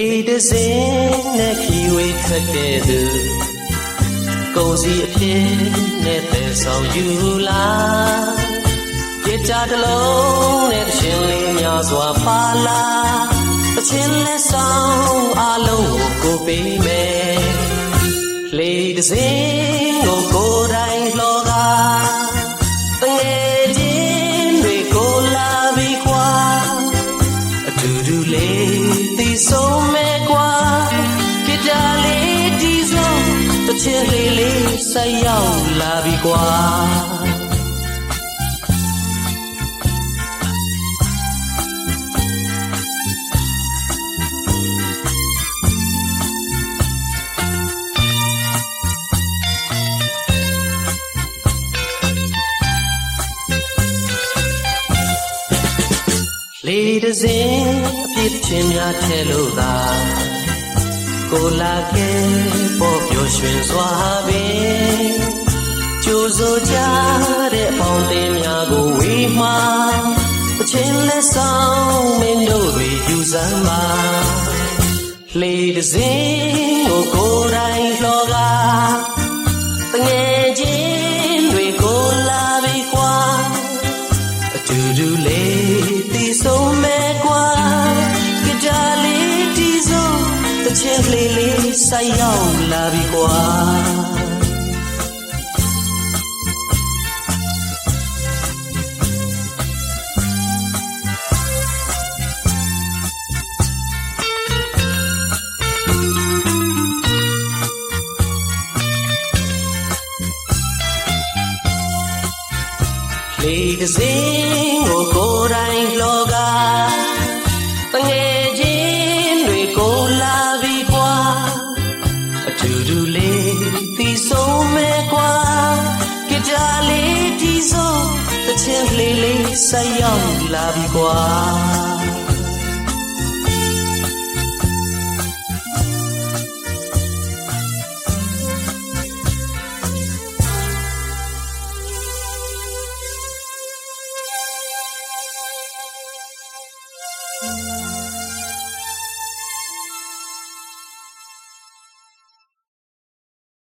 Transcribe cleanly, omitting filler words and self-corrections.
လေတစင်းနဲ့ခီဝေးထွက်ခဲ့သူကိုယ်စီအဖြစ်နဲ့သက်ဆောင်ယူလာကြကြတလုံးနဲ့တခြင်းလေးများစွာပါလာတခြင်းလက်ဆောင်အလုံးကိုပေးမယ်လေတစင်းကိုယ်တိုင်လှော်ကားတငယ်ချင်းတွေကိုလာပြီးကွာအတူတူလေးတီဆုံးမဲ့ကွာကြကြလေးဒီဆုံးတခြင်းလေးဆက်ရောက်လာပြီးကွာလေတစင်းအပြစ်ချင်းများထဲလို့သာကိုလာခဲ့ပေါ်ပျော်ရွှင်စွာပင်ကြိုးစိုးကြတဲ့ပေါင်းတင်များကိုဝေးမှာအချင်းလက်ဆောင်မင်းတို့တွေယူစမ်းပါလေတစင်းကိုယ်တိုင်လှော်ကားတငယ်ချင်းတွေကိုလာပြီးကွာအတူတူလေးတီဆုံးမဲ့ကွာကြကြလေးတီဆုံးတခြင်းလေးဆက်ရောက်လာပြီကွာလေတစင်းကိုယ်တိုင်လှော်ကားတငယ်ချင်းတွေကိုလာပြီးကွာအတူတူလေးတီဆုံးမဲ့ကွာကြကြလေးတီဆုံးတခြင်းလေးဆက်ရောက်လာပြီးကွာ